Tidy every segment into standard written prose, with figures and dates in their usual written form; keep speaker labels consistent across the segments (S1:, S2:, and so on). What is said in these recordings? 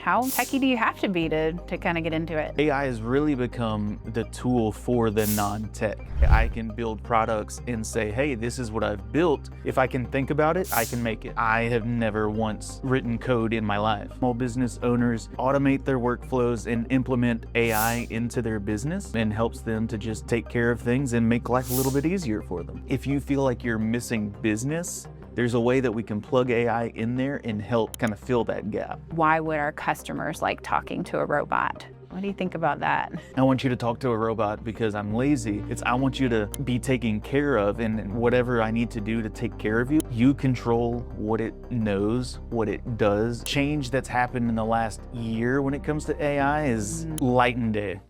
S1: how techie do you have to be to kind of get into it?
S2: AI has really become the tool for the non-tech. I can build products and say, hey, this is what I've built. If I can think about it, I can make it. I have never once written code in my life. Small business owners automate their workflows and implement AI into their business and helps them to just take care of things and make life a little bit easier for them. If you feel like you're missing business, there's a way that we can plug AI in there and help kind of fill that gap.
S1: Why would our customers like talking to a robot? What do you think about that?
S2: I want you to talk to a robot because I'm lazy. I want you to be taken care of, and whatever I need to do to take care of you, you control what it knows, what it does. Change that's happened in the last year when it comes to AI is light and day.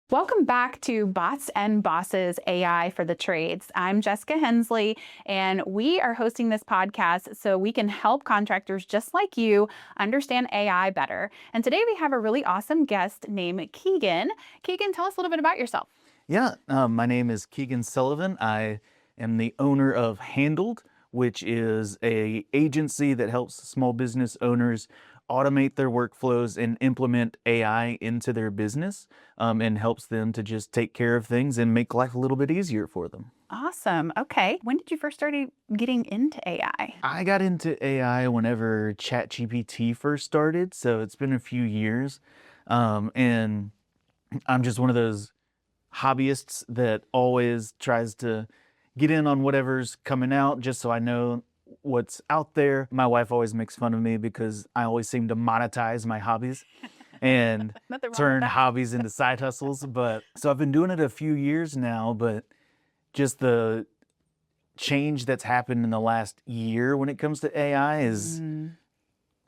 S1: Welcome back to Bots and Bosses AI for the Trades. I'm Jessica Hensley, and we are hosting this podcast so we can help contractors just like you understand AI better. And today we have a really awesome guest named Keegan. Keegan, tell us a little bit about yourself.
S2: Yeah, my name is Keegan Sullivan. I am the owner of Handled, which is an agency that helps small business owners automate their workflows and implement AI into their business, and helps them to just take care of things and make life a little bit easier for them.
S1: Awesome. Okay. When did you first start getting into AI?
S2: I got into AI whenever ChatGPT first started, so it's been a few years. And I'm just one of those hobbyists that always tries to get in on whatever's coming out just so I know what's out there. My wife always makes fun of me because I always seem to monetize my hobbies and turn hobbies into side hustles. But so I've been doing it a few years now, but just the change that's happened in the last year when it comes to AI is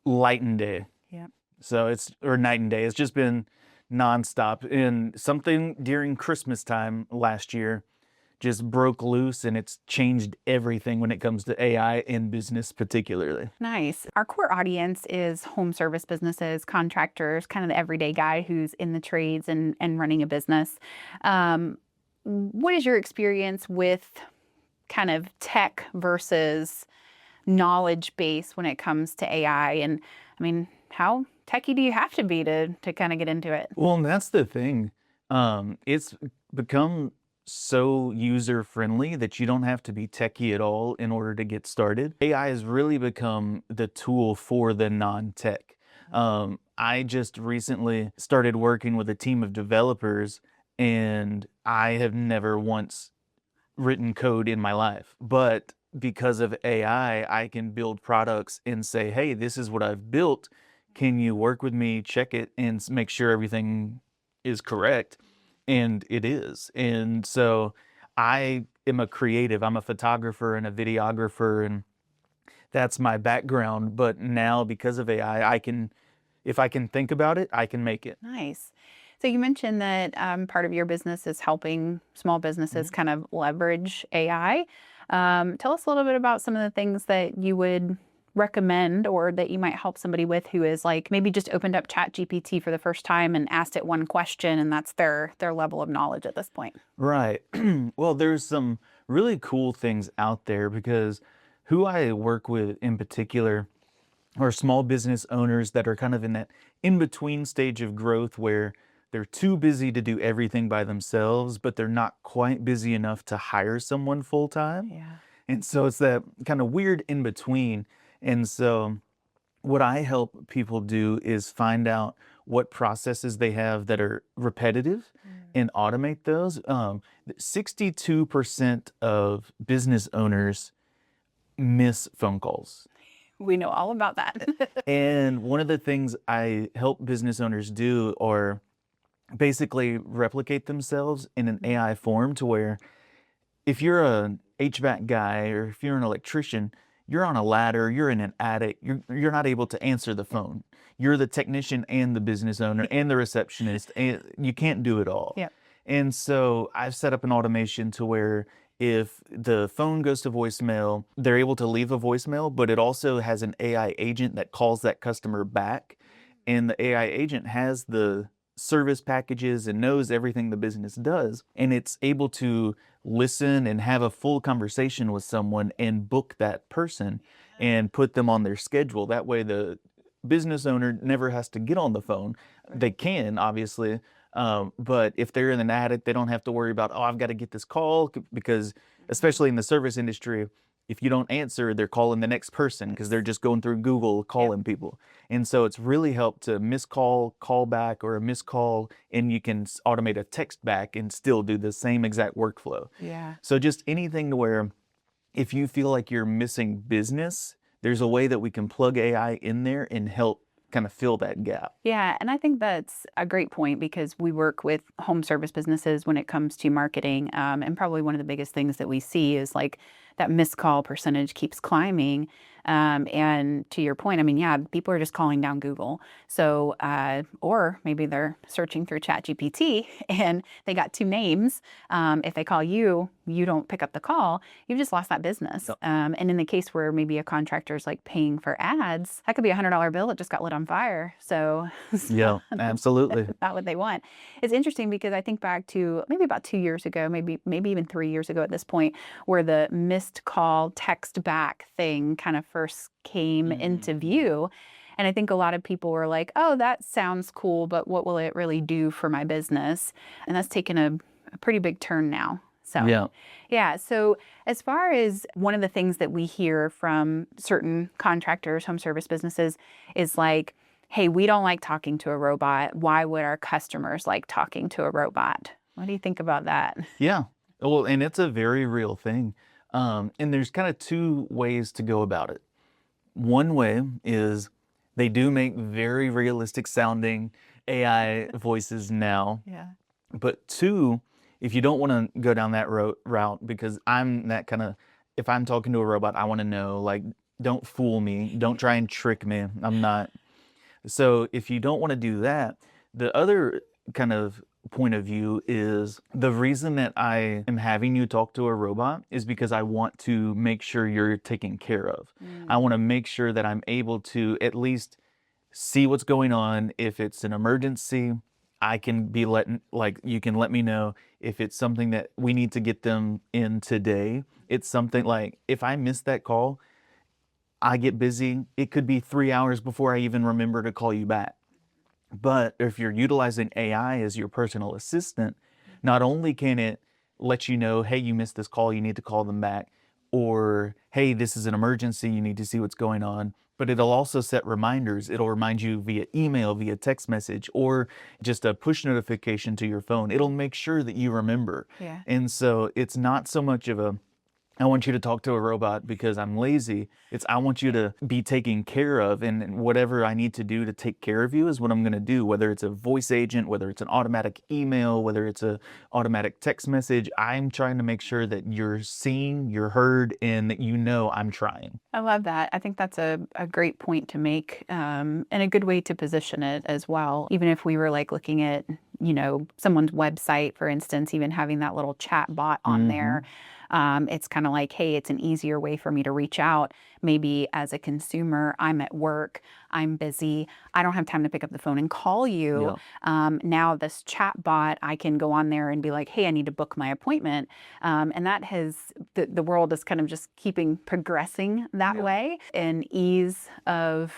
S2: light and day.
S1: Yeah.
S2: So or night and day. It's just been nonstop. And something during Christmas time last year just broke loose, and it's changed everything when it comes to AI in business particularly.
S1: Nice. Our core audience is home service businesses, contractors, kind of the everyday guy who's in the trades and running a business. What is your experience with kind of tech versus knowledge base when it comes to AI? And I mean, how techie do you have to be to kind of get into it?
S2: Well, and that's the thing. It's become so user-friendly that you don't have to be techie at all in order to get started. AI has really become the tool for the non-tech. I just recently started working with a team of developers, and I have never once written code in my life. But because of AI, I can build products and say, hey, this is what I've built. Can you work with me, check it, and make sure everything is correct? And it is. And so I am a creative. I'm a photographer and a videographer, and that's my background. But now because of AI, if I can think about it, I can make it.
S1: Nice. So you mentioned that part of your business is helping small businesses kind of leverage AI. Tell us a little bit about some of the things that you would recommend or that you might help somebody with who is like maybe just opened up ChatGPT for the first time and asked it one question, and that's their level of knowledge at this point.
S2: Right. Well, there's some really cool things out there because who I work with in particular are small business owners that are kind of in that in-between stage of growth where they're too busy to do everything by themselves, but they're not quite busy enough to hire someone full-time.
S1: Yeah.
S2: And so it's that kind of weird in-between. And so what I help people do is find out what processes they have that are repetitive and automate those. 62% of business owners miss phone calls.
S1: We know all about that.
S2: And one of the things I help business owners do are basically replicate themselves in an AI form to where if you're an HVAC guy or if you're an electrician, you're on a ladder, you're in an attic, you're not able to answer the phone. You're the technician and the business owner and the receptionist, and you can't do it all.
S1: Yep.
S2: And so I've set up an automation to where if the phone goes to voicemail, they're able to leave a voicemail, but it also has an AI agent that calls that customer back. And the AI agent has the service packages and knows everything the business does. And it's able to listen and have a full conversation with someone and book that person and put them on their schedule. That way, the business owner never has to get on the phone. They can, obviously, but if they're in an attic, they don't have to worry about, oh, I've got to get this call, because especially in the service industry, if you don't answer, they're calling the next person because they're just going through Google calling people. And so it's really helped to miss call, call back, or a missed call, and you can automate a text back and still do the same exact workflow.
S1: Yeah.
S2: So just anything to where if you feel like you're missing business, there's a way that we can plug AI in there and help kind of fill that gap.
S1: Yeah, and I think that's a great point because we work with home service businesses when it comes to marketing. And probably one of the biggest things that we see is like that missed call percentage keeps climbing. And to your point, I mean, yeah, people are just calling down Google. So, or maybe they're searching through ChatGPT and they got two names. If they call you, you don't pick up the call, you've just lost that business.
S2: Yep.
S1: And in the case where maybe a contractor's like paying for ads, that could be $100 bill that just got lit on fire. So,
S2: Yeah, absolutely.
S1: not what they want. It's interesting because I think back to maybe about 2 years ago, maybe even 3 years ago at this point, where the missed call text back thing kind of first came into view. And I think a lot of people were like, oh, that sounds cool, but what will it really do for my business? And that's taken a pretty big turn now. So, yeah. So as far as one of the things that we hear from certain contractors, home service businesses, is like, hey, we don't like talking to a robot. Why would our customers like talking to a robot? What do you think about that?
S2: Yeah. Well, and it's a very real thing. And there's kind of two ways to go about it. One way is they do make very realistic sounding AI voices now.
S1: Yeah.
S2: But two, if you don't want to go down that route, because I'm that kind of, if I'm talking to a robot, I want to know, like, don't fool me. Don't try and trick me. I'm not. So if you don't want to do that, the other kind of point of view is the reason that I am having you talk to a robot is because I want to make sure you're taken care of. I want to make sure that I'm able to at least see what's going on. If it's an emergency, I can be you can let me know. If it's something that we need to get them in today, it's something like, if I miss that call, I get busy, it could be 3 hours before I even remember to call you back. But if you're utilizing AI as your personal assistant, not only can it let you know, hey, you missed this call, you need to call them back, or hey, this is an emergency, you need to see what's going on, but it'll also set reminders. It'll remind you via email, via text message, or just a push notification to your phone. It'll make sure that you remember.
S1: Yeah.
S2: And so it's not so much of a, I want you to talk to a robot because I'm lazy. It's, I want you to be taken care of, and whatever I need to do to take care of you is what I'm going to do, whether it's a voice agent, whether it's an automatic email, whether it's a automatic text message. I'm trying to make sure that you're seen, you're heard, and that you know I'm trying.
S1: I love that. I think that's a great point to make, and a good way to position it as well. Even if we were like looking at, someone's website, for instance, even having that little chat bot on there, it's kind of like, hey, it's an easier way for me to reach out. Maybe as a consumer, I'm at work, I'm busy, I don't have time to pick up the phone and call you. Now this chat bot, I can go on there and be like, hey, I need to book my appointment. And that has, the world is kind of just keeping progressing that way, and ease of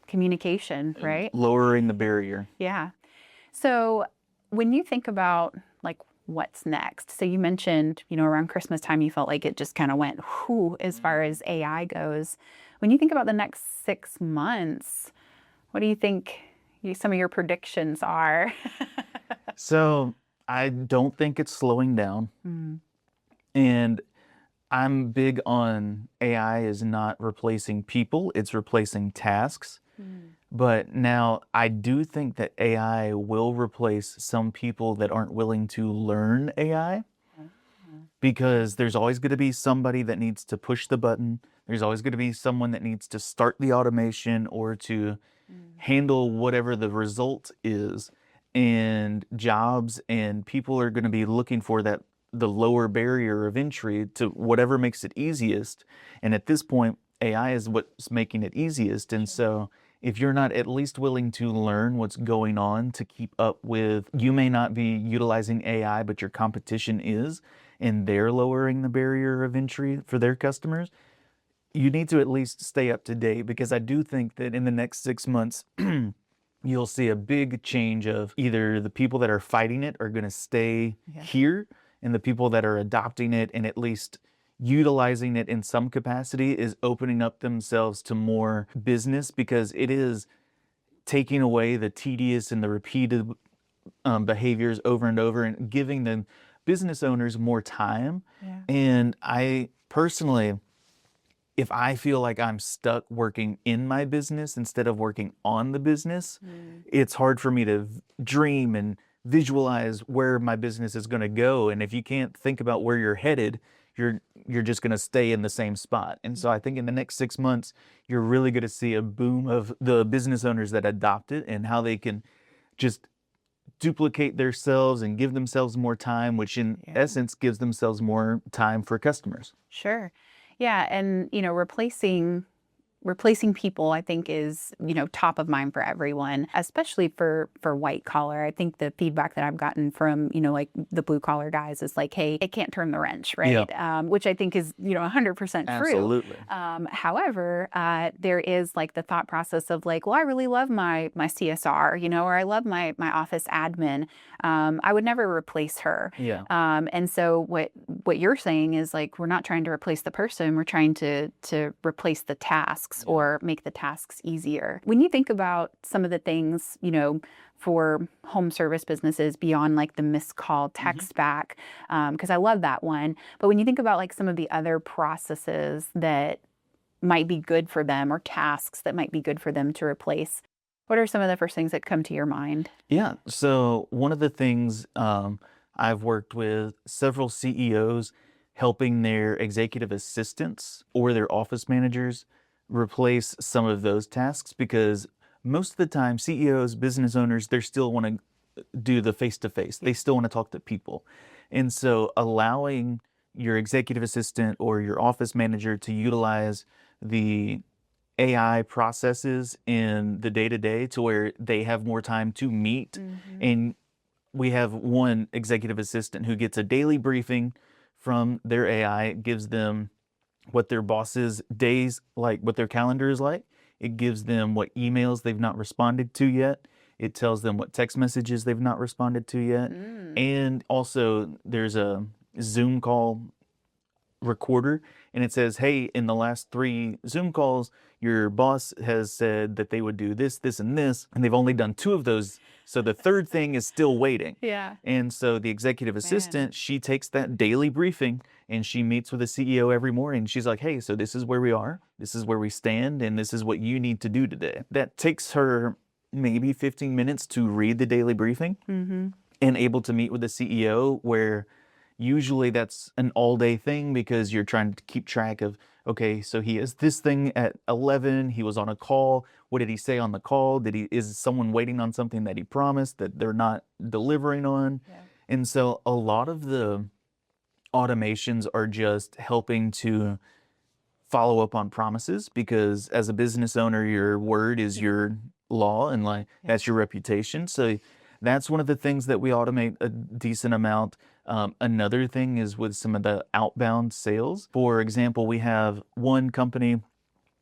S1: communication, right?
S2: Lowering the barrier.
S1: Yeah. So when you think about like what's next, so you mentioned, around Christmas time, you felt like it just kind of went whoo as far as AI goes. When you think about the next 6 months, what do you think some of your predictions are?
S2: So I don't think it's slowing down. And I'm big on AI is not replacing people, it's replacing tasks. But now I do think that AI will replace some people that aren't willing to learn AI, because there's always going to be somebody that needs to push the button. There's always going to be someone that needs to start the automation or to handle whatever the result is. And jobs and people are going to be looking for the lower barrier of entry to whatever makes it easiest. And at this point, AI is what's making it easiest. And so if you're not at least willing to learn what's going on to keep up with, you may not be utilizing AI, but your competition is, and they're lowering the barrier of entry for their customers, you need to at least stay up to date, because I do think that in the next 6 months, you'll see a big change of either the people that are fighting it are going to stay here, and the people that are adopting it and at least utilizing it in some capacity is opening up themselves to more business, because it is taking away the tedious and the repeated behaviors over and over and giving the business owners more time. And I personally, if I feel like I'm stuck working in my business instead of working on the business, it's hard for me to dream and visualize where my business is going to go. And if you can't think about where you're headed, you're just going to stay in the same spot. And so I think in the next 6 months, you're really going to see a boom of the business owners that adopt it and how they can just duplicate themselves and give themselves more time, which in essence gives themselves more time for customers.
S1: Sure. Yeah, and replacing people, I think, is, top of mind for everyone, especially for white collar. I think the feedback that I've gotten from, like the blue collar guys is like, hey, it can't turn the wrench, right? Which I think is, 100% true.
S2: Absolutely.
S1: However, there is like the thought process of like, well, I really love my CSR, or I love my office admin. I would never replace her. And so what you're saying is like, we're not trying to replace the person, we're trying to replace the tasks or make the tasks easier. When you think about some of the things, for home service businesses beyond like the missed call text back, because I love that one. But when you think about like some of the other processes that might be good for them or tasks that might be good for them to replace, what are some of the first things that come to your mind?
S2: Yeah. So one of the things, I've worked with several CEOs helping their executive assistants or their office managers replace some of those tasks, because most of the time CEOs, business owners, they still want to do the face-to-face. They still want to talk to people. And so allowing your executive assistant or your office manager to utilize the AI processes in the day-to-day to where they have more time to meet. And we have one executive assistant who gets a daily briefing from their AI. It gives them what their boss's days like, what their calendar is like. It gives them what emails they've not responded to yet. It tells them what text messages they've not responded to yet. And also there's a Zoom call recorder, and it says, hey, in the last 3 Zoom calls, your boss has said that they would do this, this, and this, and they've only done 2 of those. So the third thing is still waiting. And so the executive assistant, she takes that daily briefing and she meets with the CEO every morning. She's like, hey, so this is where we are, this is where we stand, and this is what you need to do today. That takes her maybe 15 minutes to read the daily briefing and able to meet with the CEO, where usually that's an all-day thing because you're trying to keep track of, okay, so he has this thing at 11, he was on a call, what did he say on the call? Is someone waiting on something that he promised that they're not delivering on? And so a lot of the automations are just helping to follow up on promises, because as a business owner, your word is your law, and like that's your reputation. So that's one of the things that we automate a decent amount. Another thing is with some of the outbound sales. For example, we have one company,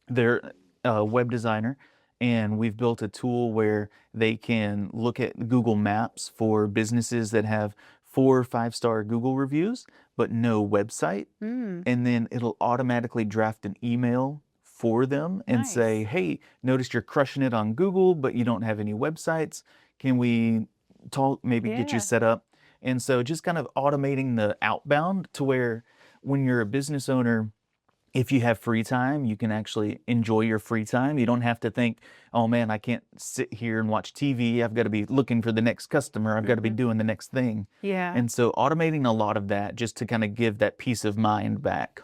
S2: they're a web designer, and we've built a tool where they can look at Google Maps for businesses that have 4 or 5-star Google reviews, but no website. And then it'll automatically draft an email for them and say, hey, noticed you're crushing it on Google, but you don't have any websites. Can we talk, maybe get you set up? And so just kind of automating the outbound to where when you're a business owner, if you have free time, you can actually enjoy your free time. You don't have to think, oh man, I can't sit here and watch TV. I've got to be looking for the next customer. I've got to be doing the next thing. And so automating a lot of that just to kind of give that peace of mind back.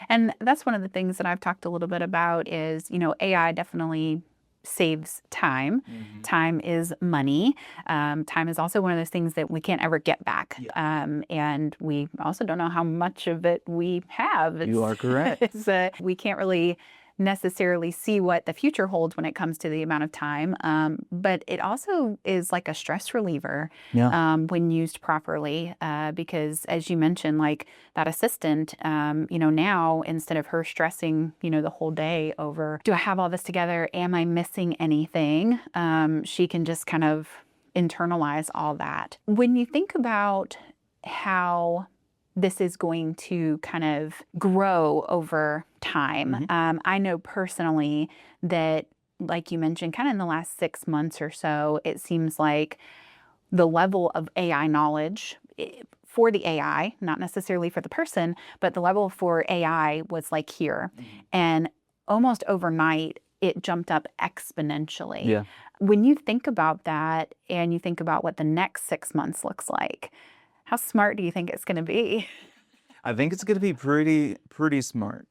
S1: And that's one of the things that I've talked a little bit about is, AI definitely saves time. Time is money. Time is also one of those things that we can't ever get back. And we also don't know how much of it we have.
S2: You are correct.
S1: We can't really necessarily see what the future holds when it comes to the amount of time. But it also is like a stress reliever
S2: Yeah.
S1: when used properly, because as you mentioned, like that assistant, now instead of her stressing, the whole day over, do I have all this together? Am I missing anything? She can just kind of internalize all that. When you think about how this is going to kind of grow over time. I know personally that, like you mentioned, kind of in the last 6 months or so, it seems like the level of AI knowledge for the AI, not necessarily for the person, but the level for AI was like here. And almost overnight, it jumped up exponentially.
S2: Yeah.
S1: When you think about that and you think about what the next 6 months looks like, how smart do you think it's going to be?
S2: I think it's going to be pretty smart.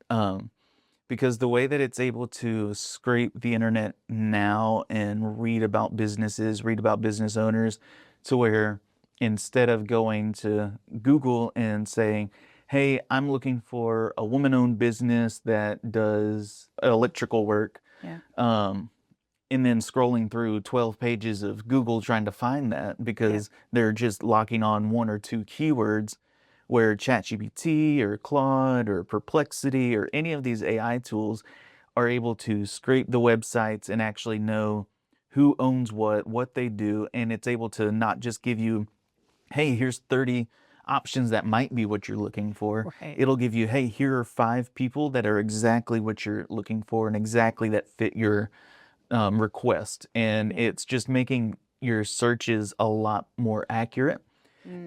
S2: Because the way that it's able to scrape the internet now and read about businesses, read about business owners, to where instead of going to Google and saying, hey, I'm looking for a woman-owned business that does electrical work,
S1: Yeah.
S2: and then scrolling through 12 pages of Google trying to find that because they're just locking on one or two keywords, where ChatGPT or Claude or Perplexity or any of these AI tools are able to scrape the websites and actually know who owns what they do, and it's able to not just give you, hey, here's 30 options that might be what you're looking for.
S1: Right.
S2: It'll give you, hey, here are 5 people that are exactly what you're looking for and exactly that fit your request. And it's just making your searches a lot more accurate.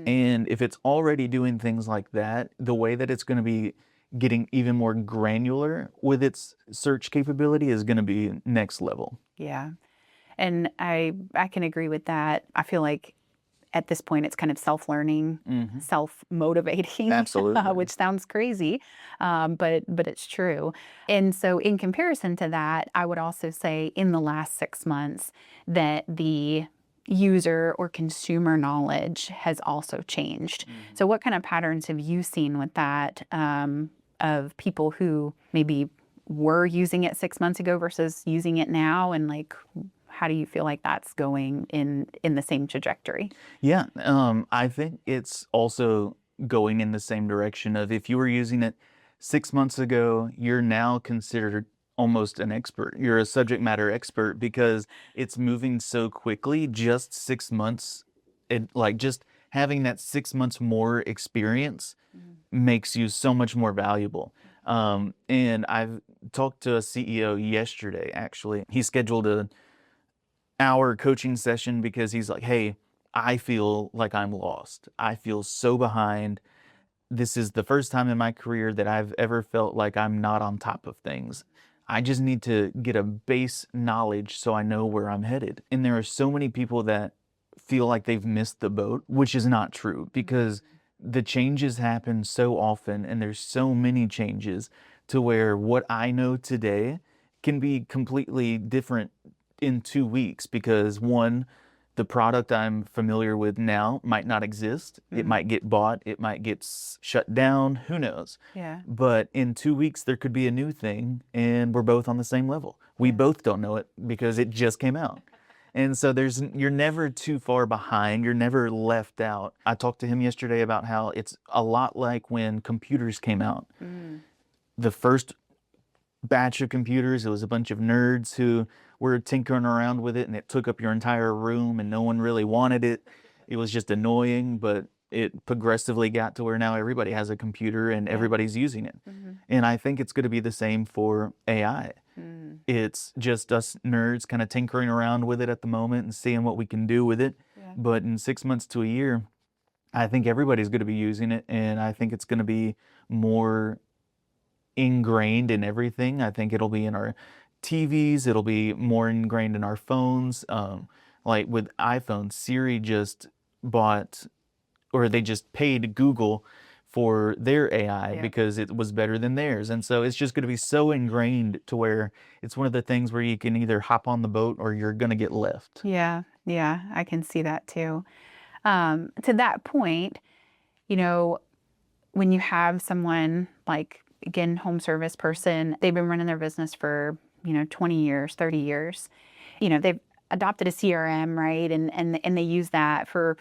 S2: And if it's already doing things like that, the way that it's going to be getting even more granular with its search capability is going to be next level.
S1: Yeah. And I can agree with that. I feel like at this point it's kind of self-learning, self-motivating,
S2: Absolutely.
S1: which sounds crazy, but it's true. And so in comparison to that, I would also say in the last 6 months that the user or consumer knowledge has also changed. So what kind of patterns have you seen with that, of people who maybe were using it 6 months ago versus using it now, and like how do you feel like that's going in the same trajectory?
S2: Yeah, I think it's also going in the same direction of, if you were using it 6 months ago, you're now considered almost an expert. You're a subject matter expert because it's moving so quickly. Just 6 months, just having that 6 months more experience makes you so much more valuable. And I've talked to a CEO yesterday, actually. He scheduled an hour coaching session because he's like, hey, I feel like I'm lost. I feel so behind. This is the first time in my career that I've ever felt like I'm not on top of things. I just need to get a base knowledge so I know where I'm headed. And there are so many people that feel like they've missed the boat, which is not true, because the changes happen so often and there's so many changes to where what I know today can be completely different in 2 weeks, because one, the product I'm familiar with now might not exist. It might get bought. It might get shut down. Who knows?
S1: Yeah.
S2: But in 2 weeks, there could be a new thing, and we're both on the same level. We both don't know it because it just came out. And so you're never too far behind. You're never left out. I talked to him yesterday about how it's a lot like when computers came out. The first batch of computers, it was a bunch of nerds who were tinkering around with it, and it took up your entire room and no one really wanted it. It was just annoying, but it progressively got to where now everybody has a computer and everybody's using it. And I think it's going to be the same for AI. It's just us nerds kind of tinkering around with it at the moment and seeing what we can do with it. But in 6 months to a year, I think everybody's going to be using it, and I think it's going to be more ingrained in everything. I think it'll be in our TVs. It'll be more ingrained in our phones. Like with iPhone, Siri just bought, or they just paid Google for their AI because it was better than theirs. And so it's just going to be so ingrained to where it's one of the things where you can either hop on the boat or you're going to get left.
S1: Yeah, I can see that too. To that point, when you have someone like again, home service person. They've been running their business for, 20 years, 30 years. They've adopted a CRM, right? And they use that for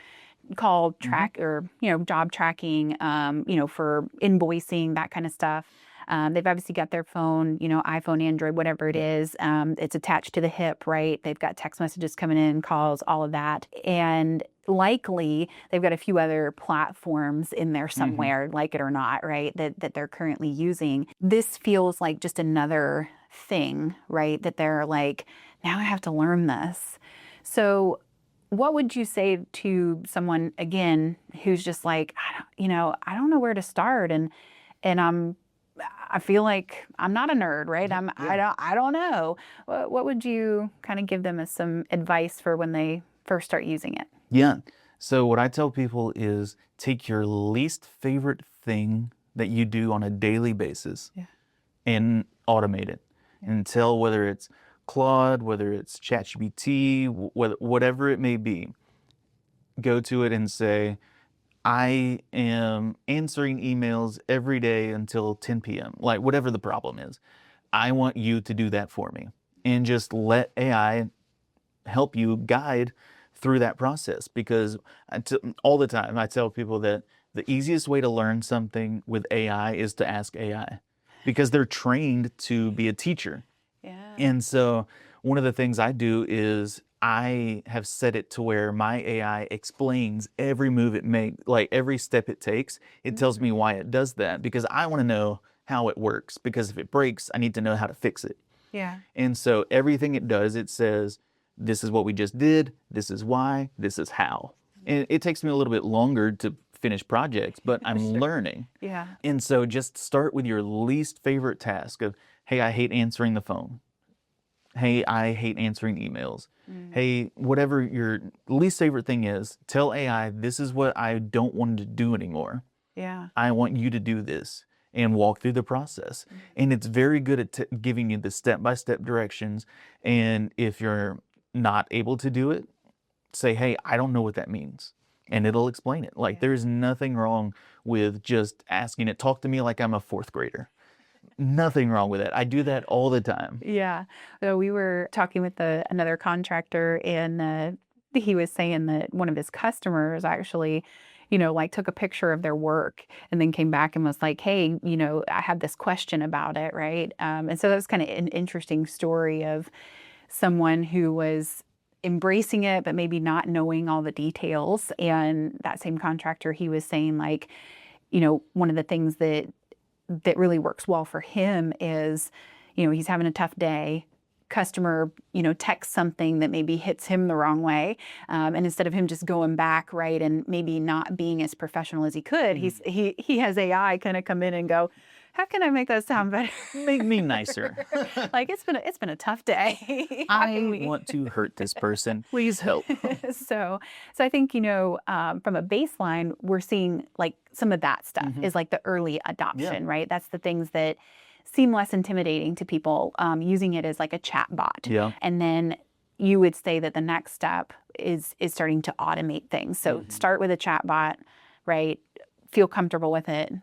S1: call track or, job tracking, for invoicing, that kind of stuff. They've obviously got their phone, iPhone, Android, whatever it is. It's attached to the hip, right? They've got text messages coming in, calls, all of that. And likely they've got a few other platforms in there somewhere, like it or not, right? That they're currently using. This feels like just another thing, right? That they're like, now I have to learn this. So what would you say to someone, again, who's just like, I don't know where to start, and I feel like I'm not a nerd, right? I don't know. What would you kind of give them as some advice for when they first start using it?
S2: Yeah. So what I tell people is take your least favorite thing that you do on a daily basis and automate it. And tell whether it's Claude, whether it's ChatGPT, whatever it may be, go to it and say, I am answering emails every day until 10 p.m., like whatever the problem is. I want you to do that for me. And just let AI help you guide through that process. Because all the time I tell people that the easiest way to learn something with AI is to ask AI, because they're trained to be a teacher.
S1: Yeah.
S2: And so one of the things I do is I have set it to where my AI explains every move it makes, like every step it takes. It tells me why it does that, because I want to know how it works, because if it breaks, I need to know how to fix it.
S1: Yeah.
S2: And so everything it does, it says, this is what we just did, this is why, this is how. And it takes me a little bit longer to finish projects, but I'm learning.
S1: Yeah.
S2: And so just start with your least favorite task of, hey, I hate answering the phone. Hey, I hate answering emails. Hey, whatever your least favorite thing is, tell AI, this is what I don't want to do anymore.
S1: Yeah.
S2: I want you to do this, and walk through the process. And it's very good at giving you the step-by-step directions. And if you're not able to do it, say, hey, I don't know what that means. And it'll explain it. Like, there's nothing wrong with just asking it. Talk to me like I'm a fourth grader. Nothing wrong with it. I do that all the time.
S1: Yeah. So we were talking with another contractor, and he was saying that one of his customers actually, like took a picture of their work and then came back and was like, hey, I had this question about it, right? And so that was kind of an interesting story of someone who was embracing it, but maybe not knowing all the details. And that same contractor, he was saying like, one of the things that really works well for him is, he's having a tough day. Customer, texts something that maybe hits him the wrong way. And instead of him just going back, right, and maybe not being as professional as he could, he has AI kind of come in and go, how can I make that sound better?
S2: Make me nicer.
S1: Like, it's been a tough day.
S2: I want to hurt this person. Please help.
S1: So I think, from a baseline, we're seeing like some of that stuff is like the early adoption, right? That's the things that seem less intimidating to people, using it as like a chat bot.
S2: Yeah.
S1: And then you would say that the next step is starting to automate things. So start with a chat bot, right? Feel comfortable with it.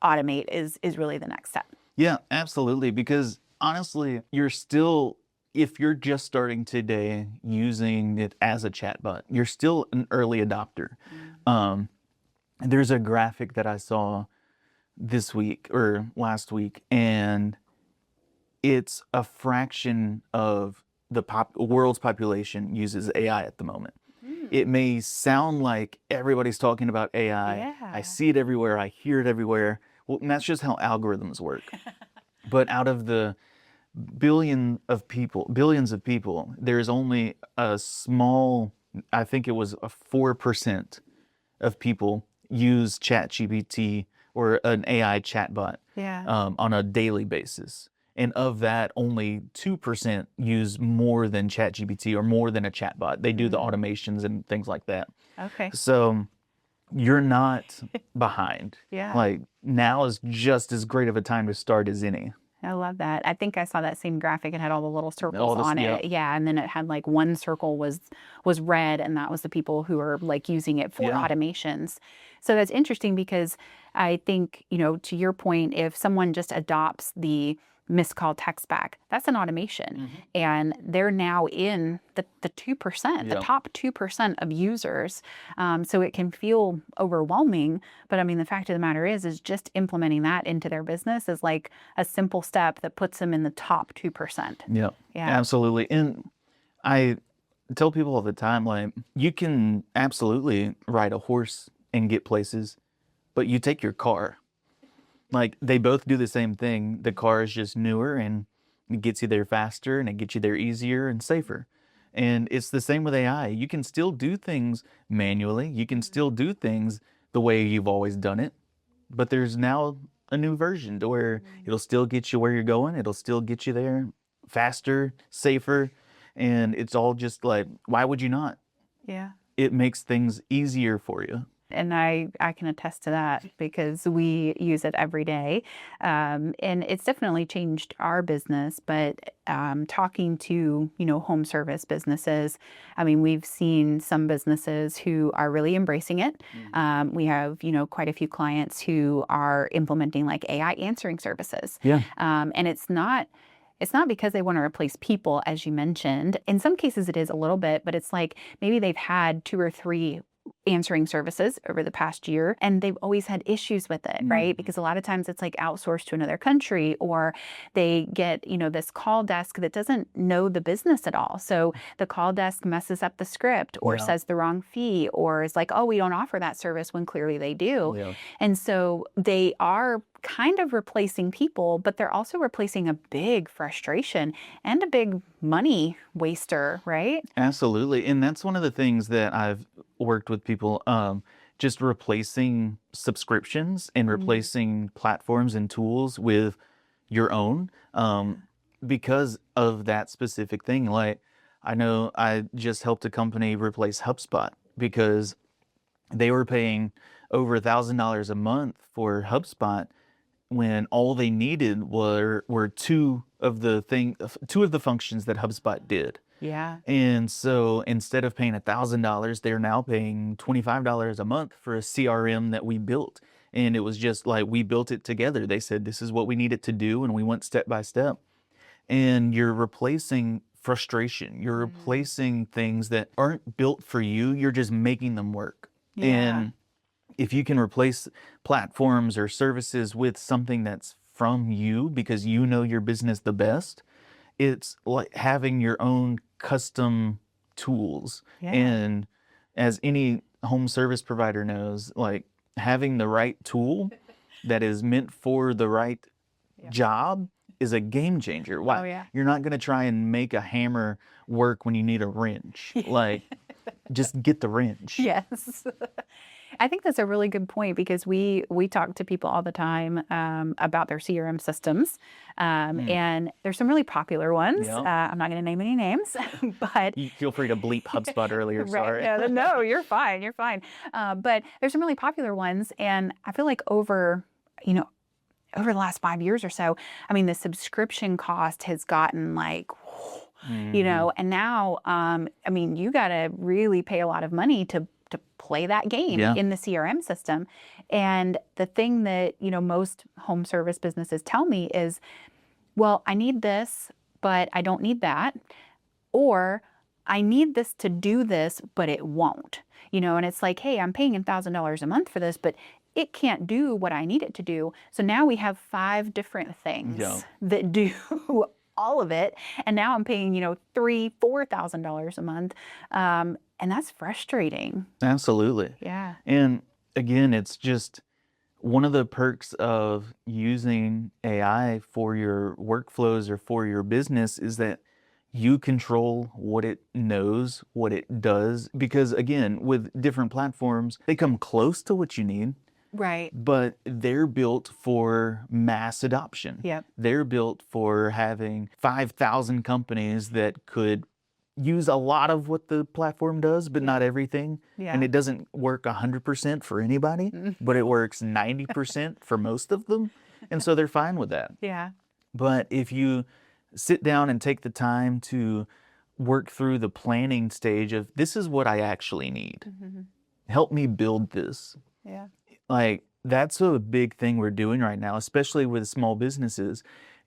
S1: Automate is really the next step.
S2: Yeah, absolutely. Because honestly, if you're just starting today using it as a chatbot, you're still an early adopter. There's a graphic that I saw this week or last week, and it's a fraction of the world's population uses AI at the moment. It may sound like everybody's talking about AI.
S1: Yeah.
S2: I see it everywhere. I hear it everywhere. Well, and that's just how algorithms work. But out of the billions of people, there's only a small, I think it was a 4% of people use ChatGPT or an AI chatbot on a daily basis. And of that, only 2% use more than ChatGPT or more than a chatbot. They do the automations and things like that.
S1: Okay.
S2: So you're not behind.
S1: Yeah.
S2: Like, now is just as great of a time to start as any.
S1: I love that. I think I saw that same graphic. It had all the little circles
S2: All this,
S1: on
S2: yeah,
S1: it. Yeah, and then it had like one circle was red, and that was the people who are like using it for
S2: yeah,
S1: automations. So that's interesting because I think, to your point, if someone just adopts the missed call text back, that's an automation.
S2: hmm,
S1: And they're now in the 2%, the
S2: yeah,
S1: top 2% of users. So it can feel overwhelming. But I mean, the fact of the matter is just implementing that into their business is like a simple step that puts them in the top 2%.
S2: yeah,
S1: Yeah.
S2: absolutely. And I tell people all the time, like, you can absolutely ride a horse and get places, but you take your car. Like, they both do the same thing. The car is just newer and it gets you there faster and it gets you there easier and safer. And it's the same with AI. You can still do things manually. You can still do things the way you've always done it, but there's now a new version to where it'll still get you where you're going. It'll still get you there faster, safer, and it's all just like, why would you not?
S1: Yeah.
S2: It makes things easier for you.
S1: And I can attest to that because we use it every day. And it's definitely changed our business. But talking to, home service businesses, I mean, we've seen some businesses who are really embracing it. We have, quite a few clients who are implementing like AI answering services.
S2: Yeah.
S1: And it's not because they want to replace people, as you mentioned. In some cases, it is a little bit, but it's like maybe they've had 2 or 3 answering services over the past year and they've always had issues with it, right? Because a lot of times it's like outsourced to another country, or they get, this call desk that doesn't know the business at all. So the call desk messes up the script or
S2: Yeah.
S1: says the wrong fee, or is like, oh, we don't offer that service when clearly they do.
S2: Yeah.
S1: And so they are kind of replacing people, but they're also replacing a big frustration and a big money waster, right?
S2: Absolutely. And that's one of the things that I've worked with people, just replacing subscriptions and
S1: Mm.
S2: replacing platforms and tools with your own, because of that specific thing. Like, I know I just helped a company replace HubSpot because they were paying over $1,000 a month for HubSpot when all they needed were two of the functions that HubSpot did.
S1: Yeah.
S2: And so instead of paying $1,000, they're now paying $25 a month for a CRM that we built. And it was just like, we built it together. They said, this is what we need it to do. And we went step by step. And you're replacing frustration. You're replacing things that aren't built for you. You're just making them work.
S1: Yeah.
S2: And if you can replace platforms or services with something that's from you because you know your business the best, it's like having your own custom tools.
S1: Yeah.
S2: And as any home service provider knows, like, having the right tool that is meant for the right
S1: Yeah.
S2: job is a game changer.
S1: Oh,
S2: Why?
S1: yeah.
S2: You're not going to try and make a hammer work when you need a wrench. Like, just get the wrench.
S1: Yes. I think that's a really good point because we talk to people all the time about their CRM systems,
S2: Mm.
S1: and there's some really popular ones.
S2: Yeah.
S1: I'm not going to name any names, but
S2: You feel free to bleep HubSpot earlier.
S1: right,
S2: Sorry.
S1: no, you're fine, you're fine. But there's some really popular ones, and I feel like over the last 5 years or so, I mean, the subscription cost has gotten like,
S2: Mhm.
S1: and now, I mean, you got to really pay a lot of money to play that game
S2: Yeah.
S1: in the CRM system. And the thing that, most home service businesses tell me is, well, I need this, but I don't need that. Or I need this to do this, but it won't. And it's like, hey, I'm paying $1,000 a month for this, but it can't do what I need it to do. So now we have 5 different things
S2: Yeah.
S1: that do all of it. And now I'm paying, $3,000-$4,000 a month. And that's frustrating.
S2: Absolutely.
S1: Yeah.
S2: And again, it's just one of the perks of using AI for your workflows or for your business is that you control what it knows, what it does. Because again, with different platforms, they come close to what you need,
S1: Right.
S2: but they're built for mass adoption.
S1: Yep.
S2: They're built for having 5,000 companies that could use a lot of what the platform does, but not everything.
S1: Yeah.
S2: And it doesn't work 100% for anybody, but it works 90% for most of them. And so they're fine with that.
S1: Yeah.
S2: But if you sit down and take the time to work through the planning stage of this is what I actually need,
S1: Hmm.
S2: help me build this.
S1: Yeah.
S2: Like that's a big thing we're doing right now, especially with small businesses,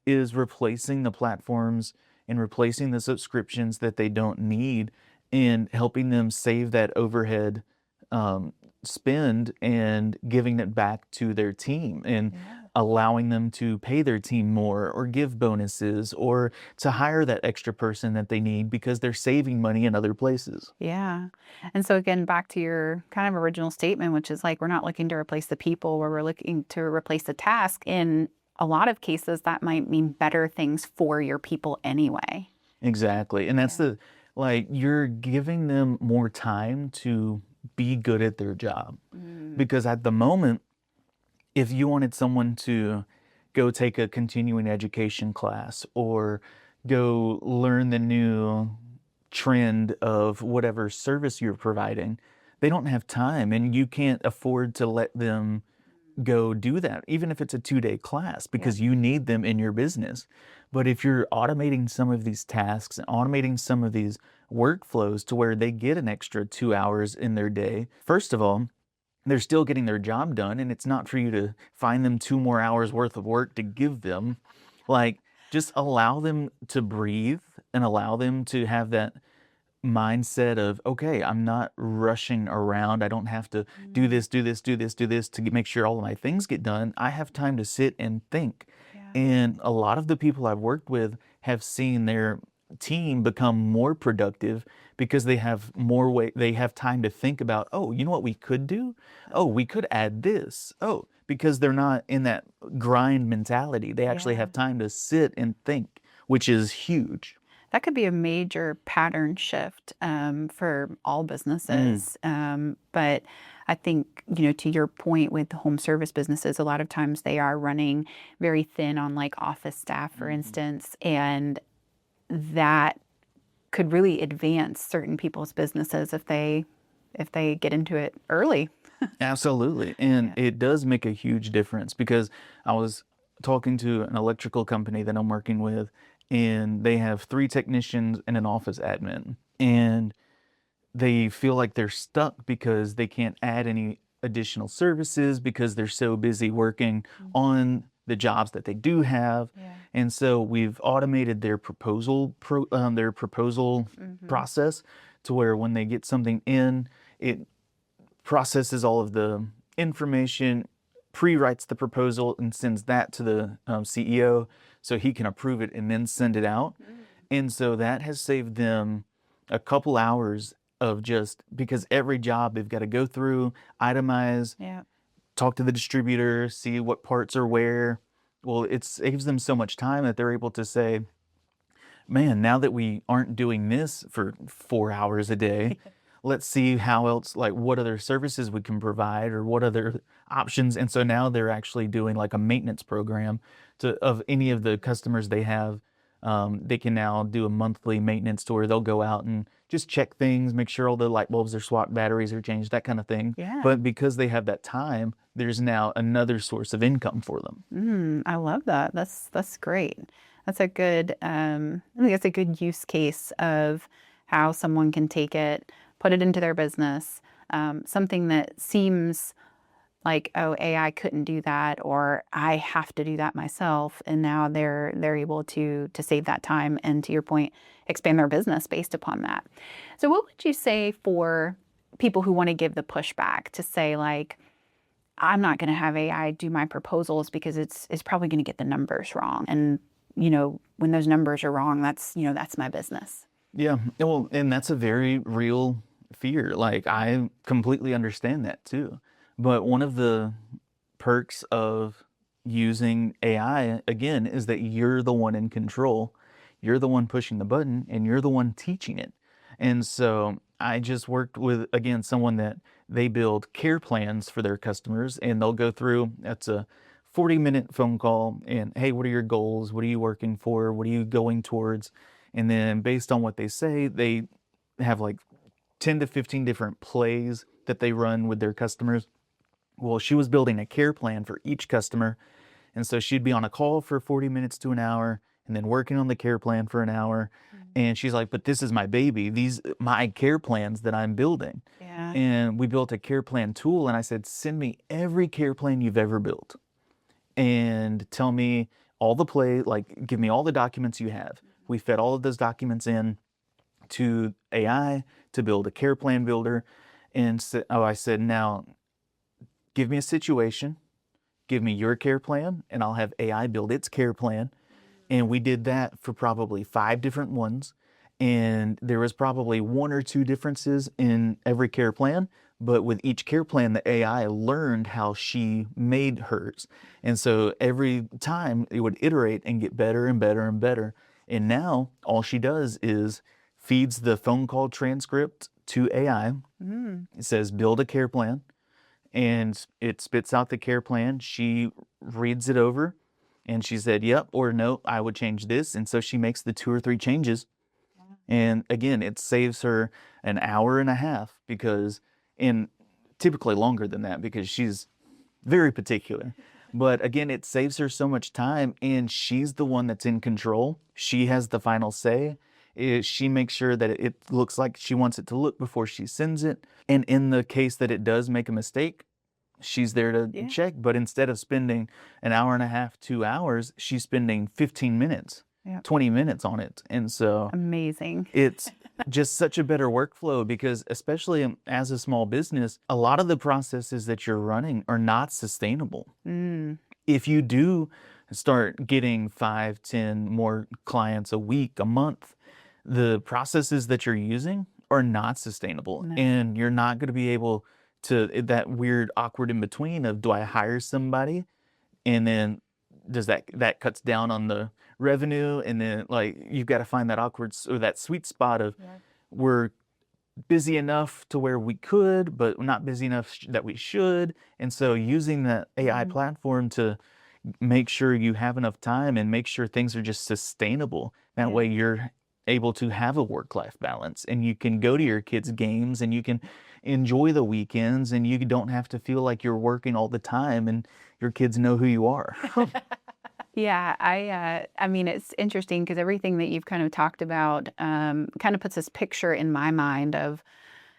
S2: is replacing the platforms and replacing the subscriptions that they don't need and helping them save that overhead um, spend and giving it back to their team and
S1: Yeah.
S2: allowing them to pay their team more or give bonuses or to hire that extra person that they need because they're saving money in other places.
S1: Yeah. And so again, back to your kind of original statement, which is like we're not looking to replace the people, where we're looking to replace the task. In a lot of cases, that might mean better things for your people anyway.
S2: Exactly. And that's
S1: Yeah.
S2: like you're giving them more time to be good at their job.
S1: Mm.
S2: Because at the moment, if you wanted someone to go take a continuing education class or go learn the new trend of whatever service you're providing, they don't have time and you can't afford to let them go do that, even if it's a 2-day class,
S1: Yeah.
S2: because you need them in your business. But if you're automating some of these tasks and automating some of these workflows to where they get an extra 2 hours in their day, first of all, they're still getting their job done, and it's not for you to find them 2 more hours worth of work to give them. Like, just allow them to breathe and allow them to have that mindset of, okay, I'm not rushing around. I don't have to do
S1: Mm.
S2: this, do this, do this, do this to make sure all of my things get done. I have time to sit and think.
S1: Yeah.
S2: And a lot of the people I've worked with have seen their team become more productive because they have time to think about, oh, you know what we could do? Oh, we could add this. Oh, because they're not in that grind mentality. They actually
S1: Yeah.
S2: have time to sit and think, which is huge.
S1: That could be a major pattern shift for all
S2: Mm,
S1: businesses. But I think, to your point with the home service businesses, a lot of times they are running very thin on like office staff, for
S2: mhm.
S1: instance, and that could really advance certain people's businesses if they get into it early.
S2: Absolutely. And
S1: Yeah.
S2: it does make a huge difference because I was talking to an electrical company that I'm working with, and they have 3 technicians and an office admin. And they feel like they're stuck because they can't add any additional services because they're so busy working
S1: Mm.
S2: on the jobs that they do have.
S1: Yeah.
S2: And so we've automated their proposal
S1: Hmm.
S2: process to where when they get something in, it processes all of the information, pre-writes the proposal, and sends that to the CEO so he can approve it and then send it out.
S1: Mm.
S2: And so that has saved them a couple hours of just because every job they've got to go through, itemize,
S1: Yeah.
S2: talk to the distributor, see what parts are where. Well, it saves them so much time that they're able to say, man, now that we aren't doing this for 4 hours a day, let's see how else, like what other services we can provide or what other options. And so now they're actually doing like a maintenance program of any of the customers they have. They can now do a monthly maintenance to where they'll go out and just check things, make sure all the light bulbs are swapped, batteries are changed, that kind of thing.
S1: Yeah.
S2: But because they have that time, there's now another source of income for them.
S1: I love that. That's great. That's a good I think that's a good use case of how someone can take it, put it into their business. Something that seems like, oh, AI couldn't do that, or I have to do that myself. And now they're able to save that time and, to your point, expand their business based upon that. So what would you say for people who want to give the pushback to say like, I'm not going to have AI do my proposals because it's probably going to get the numbers wrong. And when those numbers are wrong, that's my business.
S2: Yeah, well, and that's a very real fear. Like, I completely understand that too. But one of the perks of using AI, again, is that you're the one in control. You're the one pushing the button and you're the one teaching it. And so I just worked with, again, someone that they build care plans for their customers and they'll go through, that's a 40-minute phone call and, hey, what are your goals? What are you working for? What are you going towards? And then based on what they say, they have like 10 to 15 different plays that they run with their customers. Well, she was building a care plan for each customer, And so she'd be on a call for 40 minutes to an hour and then working on the care plan for an hour. And she's like, but this is my baby. These my care plans that I'm building.
S1: Yeah.
S2: And we built a care plan tool. And I said, send me every care plan you've ever built and tell me all the like give me all the documents you have. We fed all of those documents in to AI to build a care plan builder. And I said, now give me a situation, give me your care plan, and I'll have AI build its care plan. And we did that for probably 5 different ones. And there was probably 1 or 2 differences in every care plan. But with each care plan, the AI learned how she made hers. And so every time it would iterate and get better and better and better. And now all she does is feeds the phone call transcript to AI. It says, build a care plan. And it spits out the care plan. She reads it over. And she said, yep, or no, I would change this. And so she makes the 2 or 3 changes. And again, it saves her an hour and a half and typically longer than that because she's very particular. But again, it saves her so much time and she's the one that's in control. She has the final say. She makes sure that it looks like she wants it to look before she sends it. And in the case that it does make a mistake, she's there to check. But instead of spending an hour and a half, 2 hours, she's spending 15 minutes, 20 minutes on it. And so
S1: amazing.
S2: It's just such a better workflow because especially as a small business, a lot of the processes that you're running are not sustainable. If you do start getting 5, 10 more clients a week, a month, the processes that you're using are not sustainable.
S1: No.
S2: And you're not going to be able to, that weird awkward in between of, do I hire somebody? And then does that cuts down on the revenue? And then like, you've got to find that awkward or that sweet spot of we're busy enough to where we could, but not busy enough that we should. And so using that AI platform to make sure you have enough time and make sure things are just sustainable. That way you're able to have a work-life balance and you can go to your kids' games and you can enjoy the weekends and you don't have to feel like you're working all the time and your kids know who you are.
S1: Yeah, I mean, it's interesting because everything that you've kind of talked about kind of puts this picture in my mind of,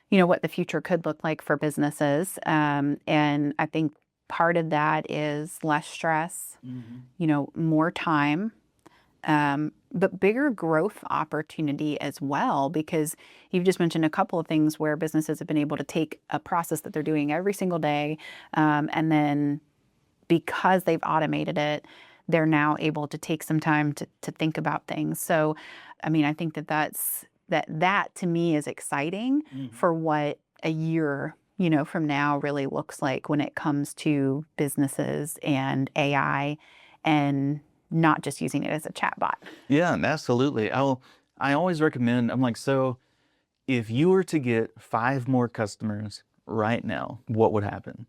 S1: what the future could look like for businesses. And I think part of that is less stress, more time, but bigger growth opportunity as well, because you've just mentioned a couple of things where businesses have been able to take a process that they're doing every single day, and then because they've automated it, they're now able to take some time to think about things. So, I mean, I think that to me is exciting for what a year, from now really looks like when it comes to businesses and AI and not just using it as a chatbot.
S2: Yeah, absolutely. I always recommend, I'm like, so if you were to get 5 more customers right now, what would happen?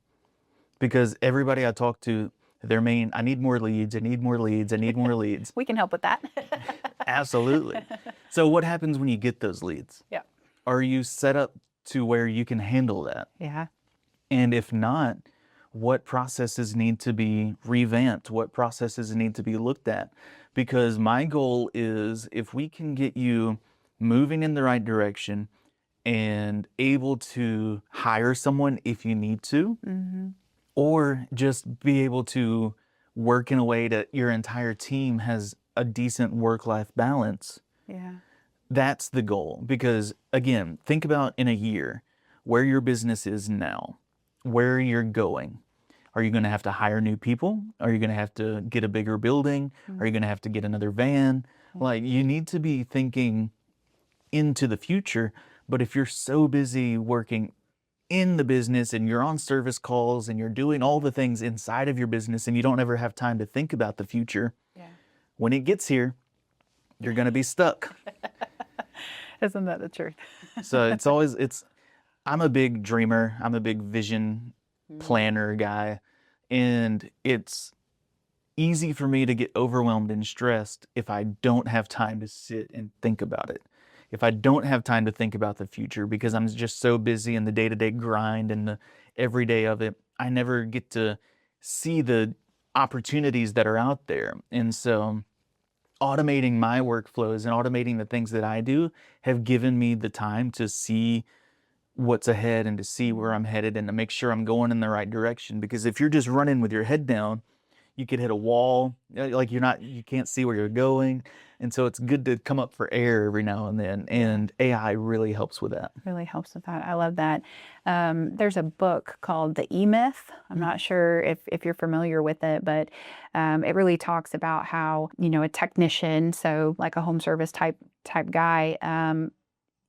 S2: Because everybody I talk to, I need more leads, I need more leads, I need more leads.
S1: We can help with that.
S2: Absolutely. So what happens when you get those leads?
S1: Yeah.
S2: Are you set up to where you can handle that?
S1: Yeah.
S2: And if not, what processes need to be revamped? What processes need to be looked at? Because my goal is if we can get you moving in the right direction and able to hire someone if you need to, or just be able to work in a way that your entire team has a decent work-life balance.
S1: Yeah.
S2: That's the goal. Because again, think about in a year where your business is now, where you're going. Are you going to have to hire new people? Are you going to have to get a bigger building? Are you going to have to get another van? Like, you need to be thinking into the future. But if you're so busy working in the business and you're on service calls and you're doing all the things inside of your business and you don't ever have time to think about the future, when it gets here, you're going to be stuck.
S1: Isn't that the truth?
S2: So I'm a big dreamer. I'm a big vision planner guy. And it's easy for me to get overwhelmed and stressed if I don't have time to sit and think about it. If I don't have time to think about the future because I'm just so busy in the day-to-day grind and the everyday of it, I never get to see the opportunities that are out there. And so automating my workflows and automating the things that I do have given me the time to see what's ahead and to see where I'm headed and to make sure I'm going in the right direction. Because if you're just running with your head down, you could hit a wall, like you can't see where you're going. And so it's good to come up for air every now and then. And AI really helps with that.
S1: Really helps with that. I love that. There's a book called The E-Myth. I'm not sure if you're familiar with it, but it really talks about how, a technician, so like a home service type guy,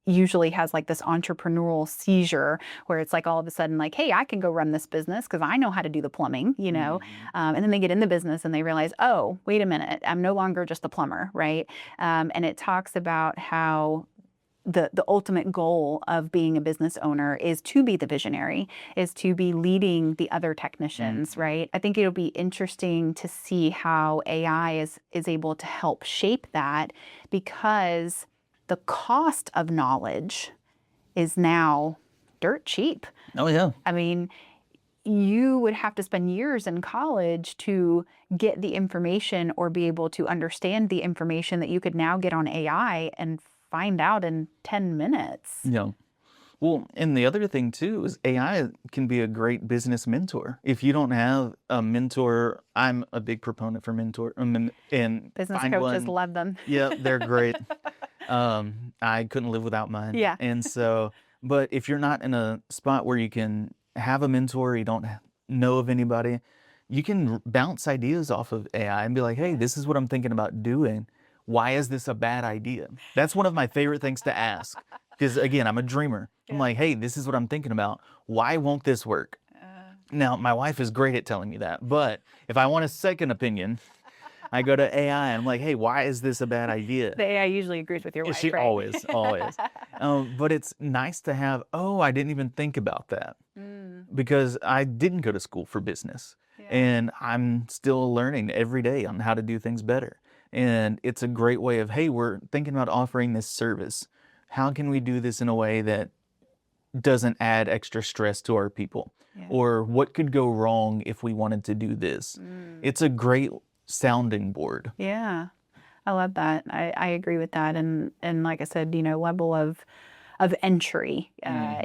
S1: usually has like this entrepreneurial seizure where it's like all of a sudden like, hey, I can go run this business because I know how to do the plumbing, and then they get in the business and they realize, oh, wait a minute, I'm no longer just a plumber, right? And it talks about how the ultimate goal of being a business owner is to be the visionary, is to be leading the other technicians, right? I think it'll be interesting to see how AI is able to help shape that, because the cost of knowledge is now dirt cheap.
S2: Oh, yeah.
S1: I mean, you would have to spend years in college to get the information or be able to understand the information that you could now get on AI and find out in 10 minutes.
S2: Yeah. Well, and the other thing too is AI can be a great business mentor. If you don't have a mentor, I'm a big proponent for mentor and
S1: Business
S2: find
S1: coaches
S2: one.
S1: love them.
S2: Yeah, they're great. I couldn't live without mine.
S1: Yeah.
S2: And so, but if you're not in a spot where you can have a mentor, you don't know of anybody, you can bounce ideas off of AI and be like, hey, this is what I'm thinking about doing. Why is this a bad idea? That's one of my favorite things to ask. Because again, I'm a dreamer. I'm like, hey, this is what I'm thinking about. Why won't this work? Now, my wife is great at telling me that. But if I want a second opinion, I go to AI and I'm like, hey, why is this a bad idea?
S1: The AI usually agrees with your wife,
S2: She
S1: right?
S2: always. But it's nice to have, oh, I didn't even think about that. Because I didn't go to school for business. And I'm still learning every day on how to do things better. And it's a great way of, hey, we're thinking about offering this service. How can we do this in a way that doesn't add extra stress to our people? Or what could go wrong if we wanted to do this? It's a great sounding board.
S1: Yeah, I love that. I agree with that. And like I said, level of entry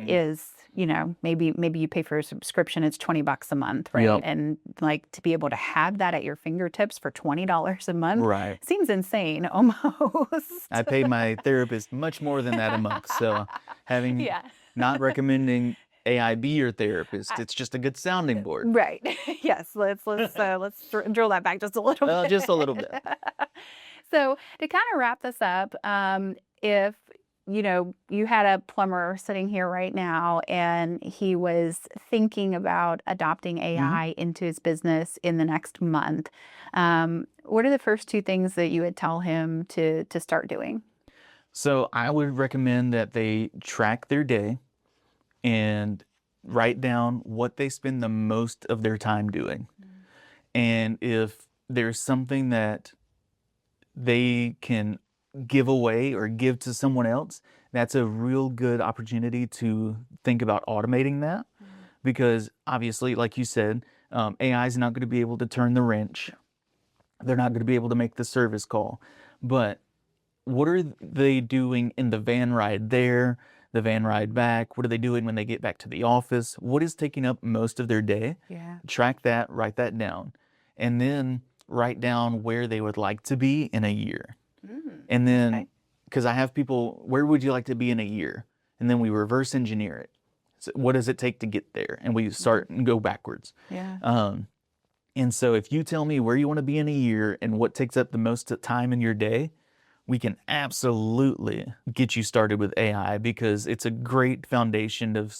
S1: is, maybe you pay for a subscription, it's $20 a month, right?
S2: Yep.
S1: And like to be able to have that at your fingertips for $20 a month
S2: Right.
S1: seems insane almost.
S2: I pay my therapist much more than that a month. So having not recommending AI be your therapist, it's just a good sounding board.
S1: Right. Yes. Let's drill that back just a little bit.
S2: Just a little bit.
S1: So to kind of wrap this up, if you had a plumber sitting here right now and he was thinking about adopting AI into his business in the next month, what are the first two things that you would tell him to start doing?
S2: So I would recommend that they track their day and write down what they spend the most of their time doing. And if there's something that they can give away or give to someone else, that's a real good opportunity to think about automating that. Because obviously, like you said, AI is not going to be able to turn the wrench. They're not going to be able to make the service call. But what are they doing in the van ride there, the van ride back? What are they doing when they get back to the office? What is taking up most of their day? Track that, write that down. And then write down where they would like to be in a year. And then, because I have people, where would you like to be in a year? And then we reverse engineer it. So what does it take to get there? And we start and go backwards. And so if you tell me where you want to be in a year and what takes up the most time in your day, we can absolutely get you started with AI, because it's a great foundation of,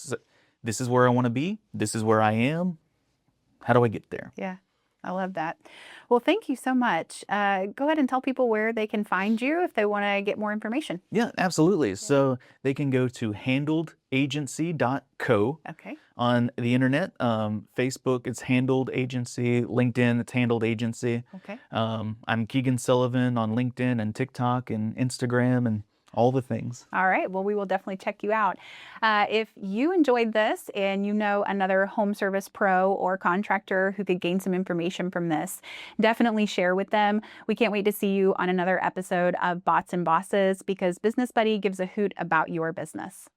S2: this is where I want to be, this is where I am, how do I get there?
S1: Yeah, I love that. Well, thank you so much. Go ahead and tell people where they can find you if they want to get more information.
S2: Yeah, absolutely. So they can go to handledagency.co. On the internet. Facebook, it's Handled Agency. LinkedIn, it's Handled Agency. I'm Keegan Sullivan on LinkedIn and TikTok and Instagram, and All the things.
S1: All right. Well, we will definitely check you out. If you enjoyed this and you know another home service pro or contractor who could gain some information from this, definitely share with them. We can't wait to see you on another episode of Bots and Bosses, because Business Buddy gives a hoot about your business.